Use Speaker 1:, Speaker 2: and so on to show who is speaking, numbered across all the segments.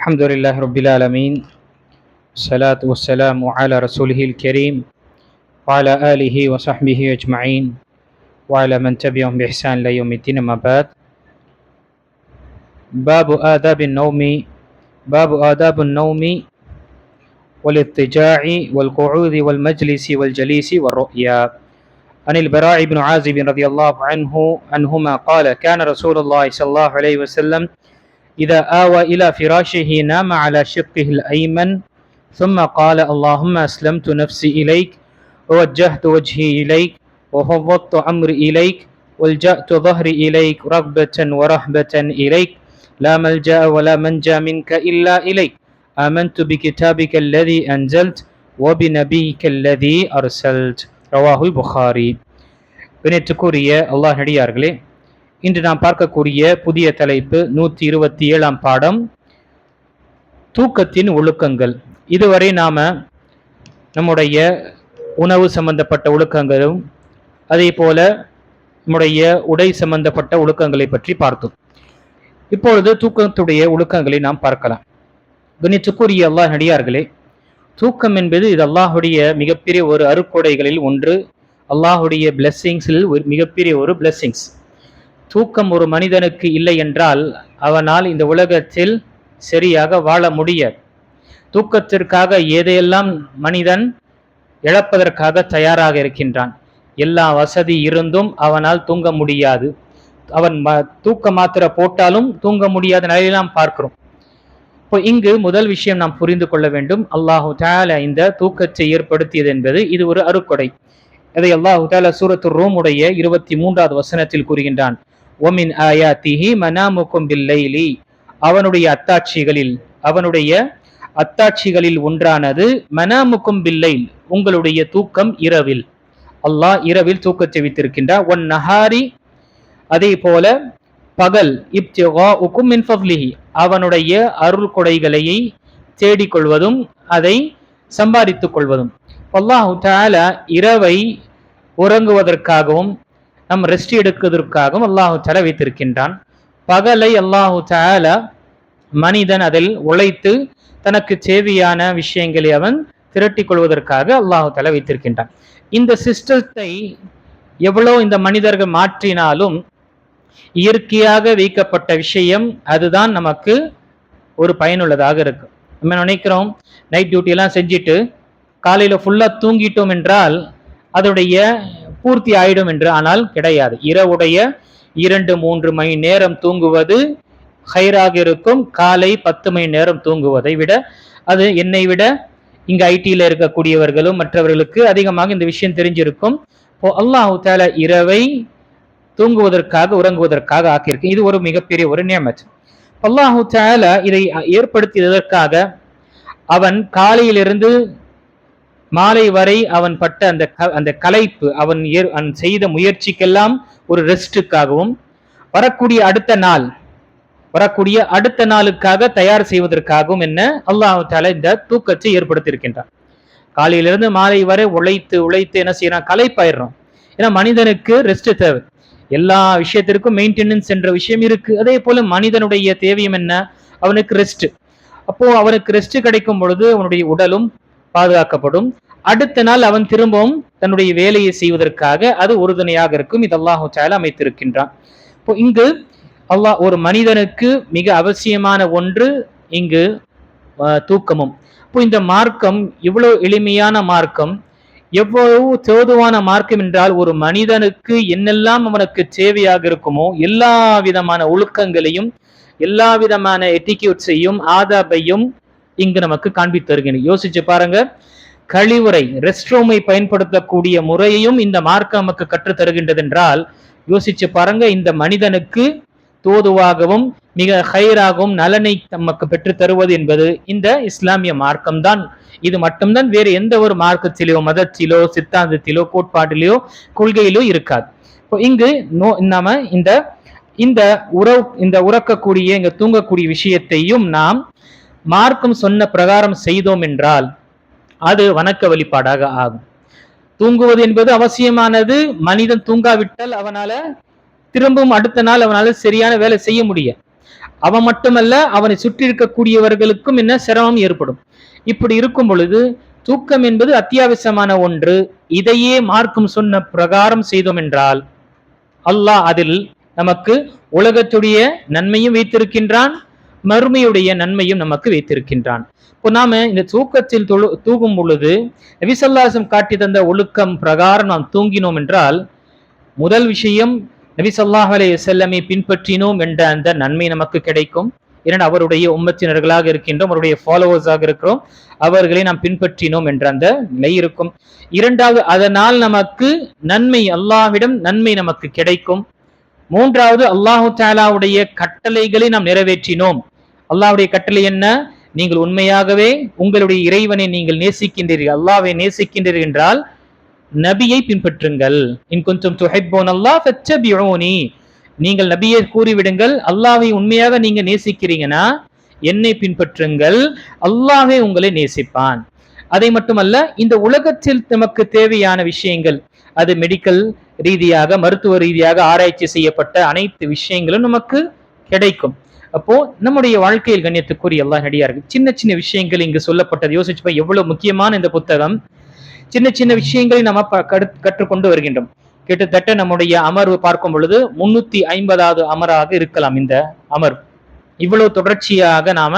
Speaker 1: الحمد لله رب العالمين الصلاة والسلام على رسوله الكريم وعلى آله وصحبه أجمعين وعلى من تبعهم بإحسان إلى يوم الدين. أما بعد. باب آداب النوم باب آداب النوم والاضطجاع والقعود والمجلس والجليس والرؤيا. عن البراء بن عازب رضي الله عنهما قال: كان رسول الله صلى الله عليه وسلم إذا آوى إلى فراشه نام على شقه الأيمن ثم قال: اللهم أسلمت نفسي إليك ووجهت وجهي إليك وفوضت أمري إليك والجأت ظهري إليك رغبة ورهبة إليك لا ملجأ ولا منجا منك إلا إليك آمنت بكتابك الذي أنزلت وبنبيك الذي أرسلت. رواه البخاري. கணியத்துக்குரிய அல்லாஹ் நடிகார்களே, இன்று நாம் பார்க்கக்கூடிய புதிய தலைப்பு 127 பாடம், தூக்கத்தின் ஒழுக்கங்கள். இதுவரை நாம நம்முடைய உணவு சம்பந்தப்பட்ட ஒழுக்கங்களும் அதே போல நம்முடைய உடை சம்பந்தப்பட்ட ஒழுக்கங்களை பற்றி பார்த்தோம். இப்பொழுது தூக்கத்துடைய ஒழுக்கங்களை நாம் பார்க்கலாம். கணியத்துக்குரிய அல்லாஹ் நடிகார்களே, தூக்கம் என்பது இது அல்லாஹுடைய மிகப்பெரிய ஒரு அருட்கொடைகளில் ஒன்று. அல்லாஹுடைய பிளெஸ்ஸிங்ஸில் ஒரு மிகப்பெரிய ஒரு பிளெஸ்ஸிங்ஸ். தூக்கம் ஒரு மனிதனுக்கு இல்லை என்றால் அவனால் இந்த உலகத்தில் சரியாக வாழ முடியாது. தூக்கத்திற்காக எதையெல்லாம் மனிதன் இழப்பதற்காக தயாராக இருக்கின்றான். எல்லா வசதி இருந்தும் அவனால் தூங்க முடியாது. அவன் தூக்க மாத்திரை போட்டாலும் தூங்க முடியாத நிலையெல்லாம் பார்க்கிறோம். இப்போ இங்கு முதல் விஷயம் நாம் புரிந்து கொள்ள வேண்டும், அல்லாஹு தஆலா இந்த தூக்கத்தை ஏற்படுத்தியது என்பது இது ஒரு அருட்கொடை. அதை அல்லாஹு தஆலா சூரத்து ரூம் உடைய 23வது வசனத்தில் கூறுகின்றான். ஒமின் ஆயாத்திஹி மனாமுக்கும் பில்லைலி, அவனுடைய அத்தாட்சிகளில் ஒன்றானது மனாமுக்கும் பில்லைல், உங்களுடைய தூக்கம் இரவில். அல்லாஹ் இரவில் தூக்கத்தை வைத்திருக்கின்றார். ஒன் நஹாரி, அதே போல பகல். இப்திகாஉக்கும் மின் ஃபத்லிஹி, அவனுடைய அருள் கொடைகளை தேடிக்கொள்வதும் அதை சம்பாதித்துக் கொள்வதும். அல்லாஹு தஆலா இரவை உறங்குவதற்காகவும் நம் ரெஸ்ட் எடுப்பதற்காகவும் அல்லாஹு தஆலா வைத்திருக்கின்றான். பகலை அல்லாஹு தஆலா மனிதன் அதில் உழைத்து தனக்கு தேவையான விஷயங்களை அவன் திரட்டிக் கொள்வதற்காக அல்லாஹு தஆலா வைத்திருக்கின்றான். இந்த சிஸ்டத்தை எவ்வளோ இந்த மனிதர்கள் மாற்றினாலும் இயற்கையாக வைக்கப்பட்ட விஷயம் அதுதான் நமக்கு ஒரு பயனுள்ளதாக இருக்கு. நம்ம நினைக்கிறோம் நைட் டியூட்டி எல்லாம் செஞ்சுட்டு காலையில ஃபுல்லா தூங்கிட்டோம் என்றால் அதோடைய பூர்த்தி ஆயிடும் என்று. ஆனால் கிடையாது. இரவுடைய 2-3 மணி நேரம் தூங்குவது ஹைராக இருக்கும். காலை 10 மணி நேரம் தூங்குவதை விட, அது என்னை விட இங்க ஐடியில இருக்கக்கூடியவர்களும் மற்றவர்களுக்கு அதிகமாக இந்த விஷயம் தெரிஞ்சிருக்கும். இப்போ அல்லாஹு தஆலா இரவை தூங்குவதற்காக உறங்குவதற்காக ஆக்கியிருக்கு. இது ஒரு மிகப்பெரிய ஒரு நியமத். அல்லாஹு தஆலா இதை ஏற்படுத்தியதற்காக அவன் காலையிலிருந்து மாலை வரை அவன் பட்ட அந்த களைப்பு, அவன் செய்த முயற்சிக்கெல்லாம் ஒரு ரெஸ்டுக்காகவும் வரக்கூடிய அடுத்த நாளுக்காக தயார் செய்வதற்காகவும் என்ன அல்லாஹு தஆலா இந்த தூக்கத்தை ஏற்படுத்தியிருக்கின்றான். காலையிலிருந்து மாலை வரை உழைத்து என்ன செய்யறான், களைப்பாயிடுறோம். ஏன்னா மனிதனுக்கு ரெஸ்ட் தேவை. எல்லா விஷயத்திற்கும் மெயின்டெனன்ஸ் என்ற விஷயம் இருக்கு. அதே போல மனிதனுடைய தேவையும் என்ன, அவனுக்கு ரெஸ்ட். அப்போ அவனுக்கு ரெஸ்ட் கிடைக்கும் பொழுது அவனுடைய உடலும் பாதுகாக்கப்படும். அடுத்த நாள் அவன் திரும்பவும் தன்னுடைய வேலையை செய்வதற்காக அது உறுதுணையாக இருக்கும். இது அல்லாஹு தஆலா அமைத்திருக்கின்றான். இப்போ இங்கு அல்லாஹ் ஒரு மனிதனுக்கு மிக அவசியமான ஒன்று இங்கு தூக்கமும். இப்போ இந்த மார்க்கம் இவ்வளவு எளிமையான மார்க்கம், எவ்வளவு தோதுவான மார்க்கம் என்றால் ஒரு மனிதனுக்கு என்னெல்லாம் அவனுக்கு தேவையாக இருக்குமோ எல்லா விதமான ஒழுக்கங்களையும் எல்லா விதமான எட்டிக்யூட்ஸையும் ஆதாபையும் இங்கு நமக்கு காண்பித்து தருகிறேன். யோசிச்சு பாருங்க, கழிவுறை ரெஸ்ட் ரூமை பயன்படுத்தக்கூடிய முறையையும் இந்த மார்க்கம் நமக்கு கற்றுத் தருகின்றது என்றால் யோசிச்சு பாருங்க, இந்த மனிதனுக்கு தோதுவாகவும் மிக ஹைராகவும் நலனை நமக்கு பெற்று தருவது என்பது இந்த இஸ்லாமிய மார்க்கம் தான். இது மட்டும்தான், வேறு எந்த ஒரு மார்க்கத்திலோ மதத்திலோ சித்தாந்தத்திலோ கோட்பாட்டிலோ கொள்கையிலோ இருக்காது. இப்போ இங்கு நாம இந்த உறக்கக்கூடிய இங்க தூங்கக்கூடிய விஷயத்தையும் நாம் மார்க்கம் சொன்ன பிரகாரம் செய்தோம் என்றால் அது வணக்க வழிபாடாக ஆகும். தூங்குவது என்பது அவசியமானது. மனிதன் தூங்காவிட்டால் அவனால திரும்பவும் அடுத்த நாள் அவனால சரியான வேலை செய்ய முடியாது. அவன் மட்டுமல்ல, அவனை சுற்றி இருக்கக்கூடியவர்களுக்கும் என்ன சிரமம் ஏற்படும். இப்படி இருக்கும் பொழுது தூக்கம் என்பது அத்தியாவசியமான ஒன்று. இதையே மார்க்கம் சொன்ன பிரகாரம் செய்தோம் என்றால் அல்லாஹ் அதில் நமக்கு உலகத்துடைய நன்மையும் வைத்திருக்கின்றான், மறுமையுடைய நன்மையும் நமக்கு வைத்திருக்கின்றான். இப்போ நாம இந்த தூக்கத்தில் தூங்கும் பொழுது நபி ஸல்லல்லாஹு அலைஹி வஸல்லம் காட்டி தந்த ஒழுக்கம் பிரகாரம் நாம் தூங்கினோம் என்றால் முதல் விஷயம் நபி ஸல்லல்லாஹு அலைஹி வஸல்லமை பின்பற்றினோம் என்ற அந்த நன்மை நமக்கு கிடைக்கும். இரண்டு, அவருடைய உம்மத்தினர்களாக இருக்கின்றோம், அவருடைய ஃபாலோவர்ஸாக இருக்கிறோம், அவர்களை நாம் பின்பற்றினோம் என்ற அந்த நிலை இருக்கும். இரண்டாவது, அதனால் நமக்கு நன்மை, அல்லாஹ்விடம் நன்மை நமக்கு கிடைக்கும். மூன்றாவது, அல்லாஹு தஆலாவுடைய கட்டளைகளை நாம் நிறைவேற்றினோம். அல்லாஹ்வுடைய கட்டளை என்ன? நீங்கள் உண்மையாகவே உங்களுடைய இறைவனை நீங்கள் நேசிக்கின்றீர்கள், அல்லாஹ்வை நேசிக்கின்றீர்கள் என்றால் நபியை பின்பற்றுங்கள். இன் குன்தும் துஹிப்பூனல்லாஹ் ஃபத்தபிஊனி, நீங்கள் நபியை கூறிவிடுங்கள், அல்லாஹ்வை உண்மையாக நீங்க நேசிக்கிறீங்கன்னா என்னை பின்பற்றுங்கள், அல்லாஹ்வே உங்களை நேசிப்பான். அதை மட்டுமல்ல, இந்த உலகத்தில் நமக்கு தேவையான விஷயங்கள், அது மெடிக்கல் ரீதியாக மருத்துவ ரீதியாக ஆராய்ச்சி செய்யப்பட்ட அனைத்து விஷயங்களும் நமக்கு கிடைக்கும். அப்போ நம்முடைய வாழ்க்கையில் கண்ணியத்துக்குரிய அல்லாஹ் நடிகார்கள் சின்ன சின்ன விஷயங்கள் இங்கு சொல்லப்பட்டது. யோசிச்சுப்பா எவ்வளவு முக்கியமான இந்த புத்தகம். சின்ன சின்ன விஷயங்களை நம்ம கற்றுக்கொண்டு வருகின்றோம். கிட்டத்தட்ட நம்முடைய அமர்வு பார்க்கும் பொழுது 350வது அமராக இருக்கலாம். இந்த அமர்வு இவ்வளவு தொடர்ச்சியாக நாம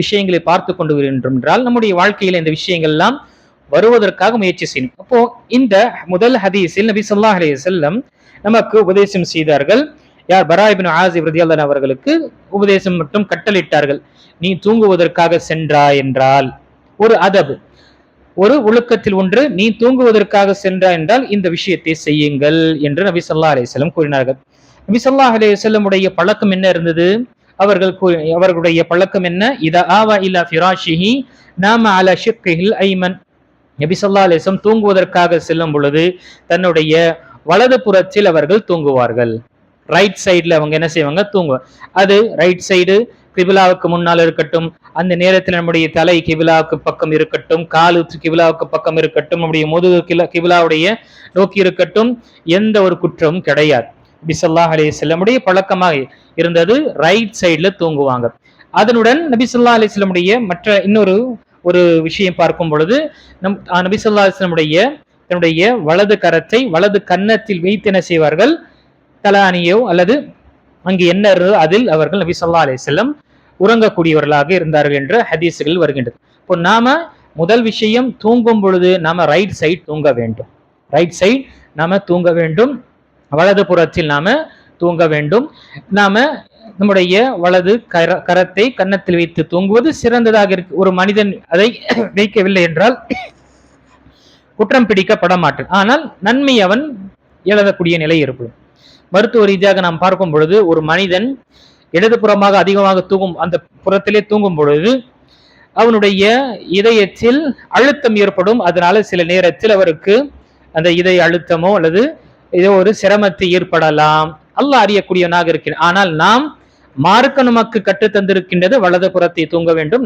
Speaker 1: விஷயங்களை பார்த்து கொண்டு வருகின்றோம் என்றால் நம்முடைய வாழ்க்கையில இந்த விஷயங்கள் எல்லாம் வருவதற்காக முயற்சி செய்யணும். அப்போ இந்த முதல் ஹதீஸில் நபி ஸல்லல்லாஹு அலைஹி வஸல்லம் நமக்கு உபதேசம் செய்தார்கள். யார்? பரா இப்னு ஆஸிப் ரலியல்லாஹு அன்ஹு அவர்களுக்கு உபதேசம் மட்டும் கட்டளையிட்டார்கள். நீ தூங்குவதற்காக சென்றாய் என்றால் ஒரு அதபு, ஒரு ஒழுக்கத்தில் ஒன்று, நீ தூங்குவதற்காக சென்றாய் என்றால் இந்த விஷயத்தை செய்யுங்கள் என்று நபி ஸல்லல்லாஹு அலைஹி வஸல்லம் கூறினார்கள். நபி ஸல்லல்லாஹு அலைஹி வஸல்லம் உடைய பழக்கம் என்ன இருந்தது? அவர்களுடைய பழக்கம் என்ன? இதா ஆவா இலா ஃபிராஷிஹி நாம அலா ஷிக்ஹில் ஐமன். நபி ஸல்லல்லாஹு அலைஹி வஸல்லம் தூங்குவதற்காக செல்லும் பொழுது தன்னுடைய வலது புறத்தில் அவர்கள் தூங்குவார்கள். ரைட் சைடுல அவங்க என்ன செய்வாங்க? தூங்குவாங்க. அது ரைட் சைடு கிபிலாவுக்கு முன்னால் இருக்கட்டும், அந்த நேரத்தில் நம்முடைய தலை கிபிலாவுக்கு பக்கம் இருக்கட்டும், காலு கிபிலாவுக்கு பக்கம் இருக்கட்டும், நம்முடைய முதுகு கிபிலாவுடைய நோக்கி இருக்கட்டும், எந்த ஒரு குற்றமும் கிடையாது. நபி ஸல்லல்லாஹு அலைஹி வஸல்லமுடைய பழக்கமாக இருந்தது ரைட் சைடுல தூங்குவாங்க. அதனுடன் நபி ஸல்லல்லாஹு அலைஹி வஸல்லமுடைய மற்ற இன்னொரு ஒரு விஷயம் பார்க்கும் பொழுது நபி ஸல்லல்லாஹு அலைஹி வஸல்லமுடைய தன்னுடைய வலது கரத்தை வலது கன்னத்தில் வைத்து என்ன செய்வார்கள்? தலானியோ அல்லது அங்கு என்ன அதில் அவர்கள் நபி ஸல்லல்லாஹு அலைஹி வஸல்லம் உறங்கக்கூடியவர்களாக இருந்தார்கள் என்ற ஹதீஸ்கள் வருகின்றது. இப்போ நாம முதல் விஷயம், தூங்கும் பொழுது நாம ரைட் சைடு தூங்க வேண்டும். ரைட் சைடு நாம தூங்க வேண்டும், வலது புறத்தில் நாம தூங்க வேண்டும். நாம நம்முடைய வலது கரத்தை கன்னத்தில் வைத்து தூங்குவது சிறந்ததாக இருக்கு. ஒரு மனிதன் அதை வைக்கவில்லை என்றால் குற்றம் பிடிக்கப்பட மாட்டான், ஆனால் நன்மை அவன் எழுதக்கூடிய நிலை ஏற்படும். மருத்துவ ரீதியாக நாம் பார்க்கும் பொழுது ஒரு மனிதன் இடதுபுறமாக அதிகமாக தூங்கும், அந்த புறத்திலே தூங்கும் பொழுது அவனுடைய இதயத்தில் அழுத்தம் ஏற்படும். அதனால சில நேரத்தில் அவருக்கு அந்த இதய அழுத்தமோ அல்லது ஏதோ ஒரு சிரமத்தை ஏற்படலாம். அல்லாஹ் அறியக்கூடியவனாக இருக்கிறான். ஆனால் நாம் மார்க்க நமக்கு கற்று தந்திருக்கின்றது வலது புறத்தை தூங்க வேண்டும்.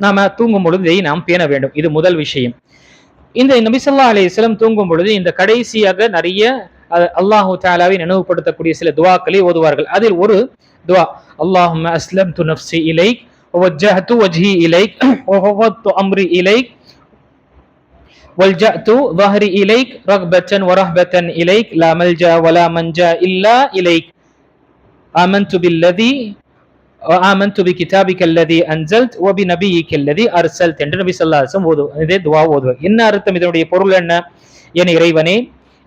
Speaker 1: நாம தூங்கும் பொழுது இதை நாம் பேண வேண்டும். இது முதல் விஷயம். இந்த நபி ஸல்லல்லாஹு அலைஹி வஸல்லம் தூங்கும் பொழுது இந்த கடைசியாக நிறைய அல்லாஹு தஆலாவை நினைவுபடுத்தக்கூடிய சில துஆக்களை ஓதுவார்கள். அதில் ஒரு துஆ, அல்லாஹும்ம அஸ்லம்து நஃப்ஸி இலைக் வவஜ்ஜஹது வஜ்ஹி இலைக் வஃவத்து அம்ரி இலைக் வல்ஜஅது ظهري இலைக் ரக்பத்தன் வரஹபத்தன் இலைக் லா மல்ஜா வலா மன்ஜா இல்லா இலைக் ஆமன்து பில்லதி ஆமன்து பிகிதாபிக அல்லதி அன்ஸல்த் வ பிநபியிக அல்லதி அர்ஸல்த் என்று நபி ஸல்லல்லாஹு அலைஹி வஸல்லம் இதே துஆ ஓதுவார். என்ன அர்த்தம்? இதனுடைய பொருள் என்ன? என் இறைவனே,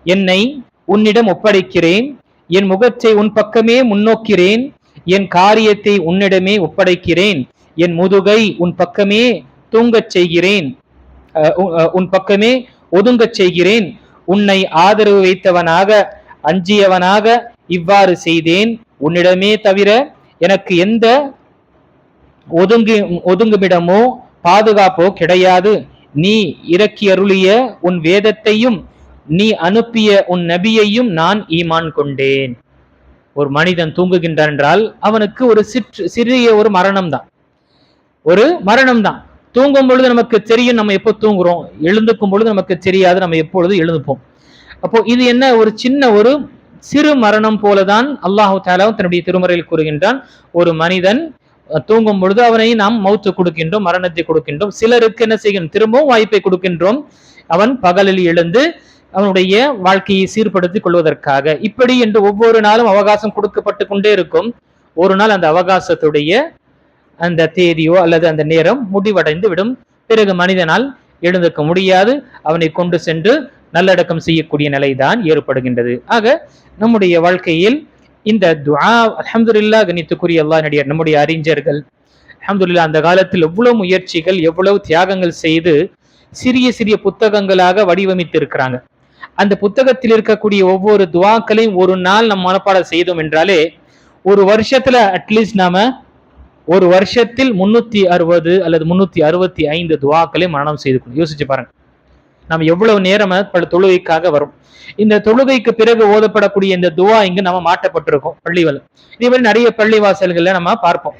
Speaker 1: என்னை உன்னிடம் ஒப்படைக்கிறேன், என் முகத்தை உன் பக்கமே முன்னோக்கிறேன், என் காரியத்தை உன்னிடமே ஒப்படைக்கிறேன், என் முதுகை உன் பக்கமே தூங்கச் செய்கிறேன், உன் பக்கமே ஒதுங்கச் செய்கிறேன், உன்னை ஆதரவு வைத்தவனாக அஞ்சியவனாக இவ்வாறு செய்தேன், உன்னிடமே தவிர எனக்கு எந்த ஒதுங்குமிடமோ பாதுகாப்போ கிடையாது, நீ இறக்கி அருளிய உன் வேதத்தையும் நீ அனுப்பிய உன் நபியையும் நான் ஈமான் கொண்டேன். ஒரு மனிதன் தூங்குகின்றான் என்றால் அவனுக்கு ஒரு சிறிய ஒரு மரணம் தான், ஒரு மரணம் தான். தூங்கும் பொழுது நமக்கு தெரியும் நம்ம எப்போ தூங்குறோம், எழுந்துக்கும் பொழுது நமக்கு தெரியாது நம்ம எப்பொழுது எழுந்துப்போம். அப்போ இது என்ன? ஒரு சின்ன ஒரு சிறு மரணம் போலதான் அல்லாஹு தாலா தன்னுடைய திருமறையில் கூறுகின்றான். ஒரு மனிதன் தூங்கும் பொழுது அவனை நாம் மௌத்து கொடுக்கின்றோம், மரணத்தை கொடுக்கின்றோம். சிலருக்கு என்ன செய்கின்றோம், திரும்பவும் வாய்ப்பை கொடுக்கின்றோம், அவன் பகலில் எழுந்து அவனுடைய வாழ்க்கையை சீர்படுத்திக் கொள்வதற்காக. இப்படி என்று ஒவ்வொரு நாளும் அவகாசம் கொடுக்கப்பட்டு கொண்டே இருக்கும். ஒரு நாள் அந்த அவகாசத்துடைய அந்த தேதியோ அல்லது அந்த நேரம் முடிவடைந்து விடும். பிறகு மனிதனால் எழுந்திருக்க முடியாது, அவனை கொண்டு சென்று நல்லடக்கம் செய்யக்கூடிய நிலைதான் ஏற்படுகின்றது. ஆக நம்முடைய வாழ்க்கையில் இந்த துஆ அல்ஹம்துலில்லாஹ், கணித்துக்குரிய அல்லாஹ் நடிகர் நம்முடைய அறிஞர்கள் அல்ஹம்துலில்லாஹ் அந்த காலத்தில் எவ்வளவு முயற்சிகள் எவ்வளவு தியாகங்கள் செய்து சிறிய சிறிய புத்தகங்களாக வடிவமைத்து இருக்கிறாங்க. அந்த புத்தகத்தில் இருக்கக்கூடிய ஒவ்வொரு துவாக்களையும் ஒரு நாள் நம்ம மனப்பாடம் செய்தோம் என்றாலே ஒரு வருஷத்துல அட்லீஸ்ட் நாம ஒரு வருஷத்தில் 360 அல்லது 365 துவாக்களை மனனம் செய்து யோசிச்சு பாருங்க. நம்ம எவ்வளவு நேரம் தொழுகைக்காக வரும். இந்த தொழுகைக்கு பிறகு ஓதப்படக்கூடிய இந்த துவா இங்கு நம்ம மாட்டப்பட்டிருக்கோம் பள்ளிகள். இதே மாதிரி நிறைய பள்ளி வாசல்களை நம்ம பார்ப்போம்.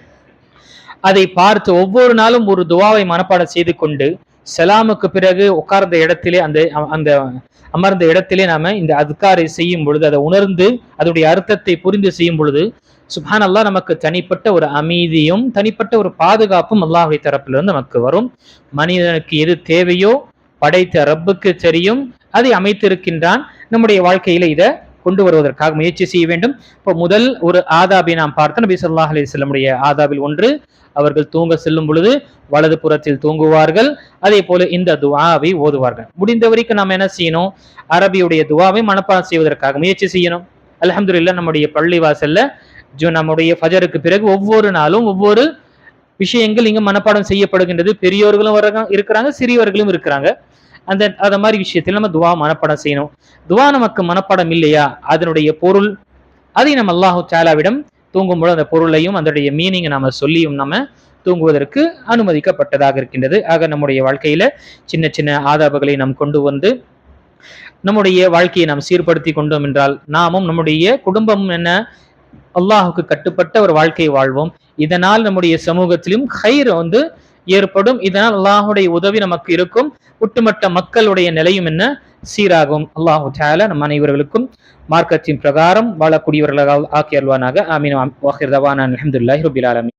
Speaker 1: அதை பார்த்து ஒவ்வொரு நாளும் ஒரு துவாவை மனப்பாடம் செய்து கொண்டு சலாமுக்கு பிறகு உட்கார்ந்த இடத்திலே அந்த அந்த அமர்ந்த இடத்திலே நாம இந்த அத்காரை செய்யும் பொழுது அதை உணர்ந்து அதனுடைய அர்த்தத்தை புரிந்து செய்யும் பொழுது சுப்ஹான் அல்லாஹ் நமக்கு தனிப்பட்ட ஒரு அமைதியும் தனிப்பட்ட ஒரு பாதுகாப்பும் அல்லாஹ்வுடைய தரப்பிலிருந்து நமக்கு வரும். மனிதனுக்கு எது தேவையோ படைத்த ரப்புக்கு தெரியும், அதை அமைத்திருக்கின்றான். நம்முடைய வாழ்க்கையில இதை கொண்டு வருவதற்காக முயற்சி செய்ய வேண்டும். இப்போ முதல் ஒரு ஆதாபை நாம் பார்த்தோம். நபி ஸல்லல்லாஹு அலைஹி வஸல்லமுடைய ஆதாபில் ஒன்று, அவர்கள் தூங்க செல்லும் பொழுது வலது புறத்தில் தூங்குவார்கள். அதே போல இந்த துஆவை ஓதுவார்கள். முடிந்த வரைக்கும் நாம் என்ன செய்யணும், அரபியுடைய துஆவை மனப்பாடம் செய்வதற்காக முயற்சி செய்யணும். அல்ஹம்துலில்லாஹ் நம்முடைய பள்ளி வாசல்ல நம்முடைய ஃபஜருக்கு பிறகு ஒவ்வொரு நாளும் ஒவ்வொரு விஷயங்கள் இங்க மனப்பாடம் செய்யப்படுகின்றது. பெரியோர்களும் இருக்கிறாங்க, சிறியவர்களும் இருக்கிறாங்க. அந்த மாதிரி விஷயத்தில் நம்ம துவா மனப்பாடம் செய்யணும். துவா நமக்கு மனப்பாடம் இல்லையா, அதனுடைய பொருள் அதை நம்ம அல்லாஹு தஆலாவிடம் தூங்கும்போது அந்த பொருளையும் அதனுடைய மீனிங்கை நாம சொல்லியும் நம்ம தூங்குவதற்கு அனுமதிக்கப்பட்டதாக இருக்கின்றது. ஆக நம்முடைய வாழ்க்கையில சின்ன சின்ன ஆதாபங்களை நாம் கொண்டு வந்து நம்முடைய வாழ்க்கையை நாம் சீர்படுத்தி கொண்டோம் என்றால் நாமும் நம்முடைய குடும்பமும் என்ன அல்லாஹுக்கு கட்டுப்பட்ட ஒரு வாழ்க்கையை வாழ்வோம். இதனால் நம்முடைய சமூகத்திலும் ஹைர் ஏற்படும். இதனால் அல்லாஹுடைய உதவி நமக்கு இருக்கும். ஒட்டுமொத்த மக்களுடைய நிலையும் என்ன சீராகும். அல்லாஹு தஆலா நம் அனைவர்களுக்கும் மார்க்கத்தின் பிரகாரம் வாழக்கூடியவர்களாக ஆக்கி அல்வானாக. ஆமீன். வாஹிர் தவானா அல்ஹம்துலில்லாஹி ரப்பில் ஆலமீன்.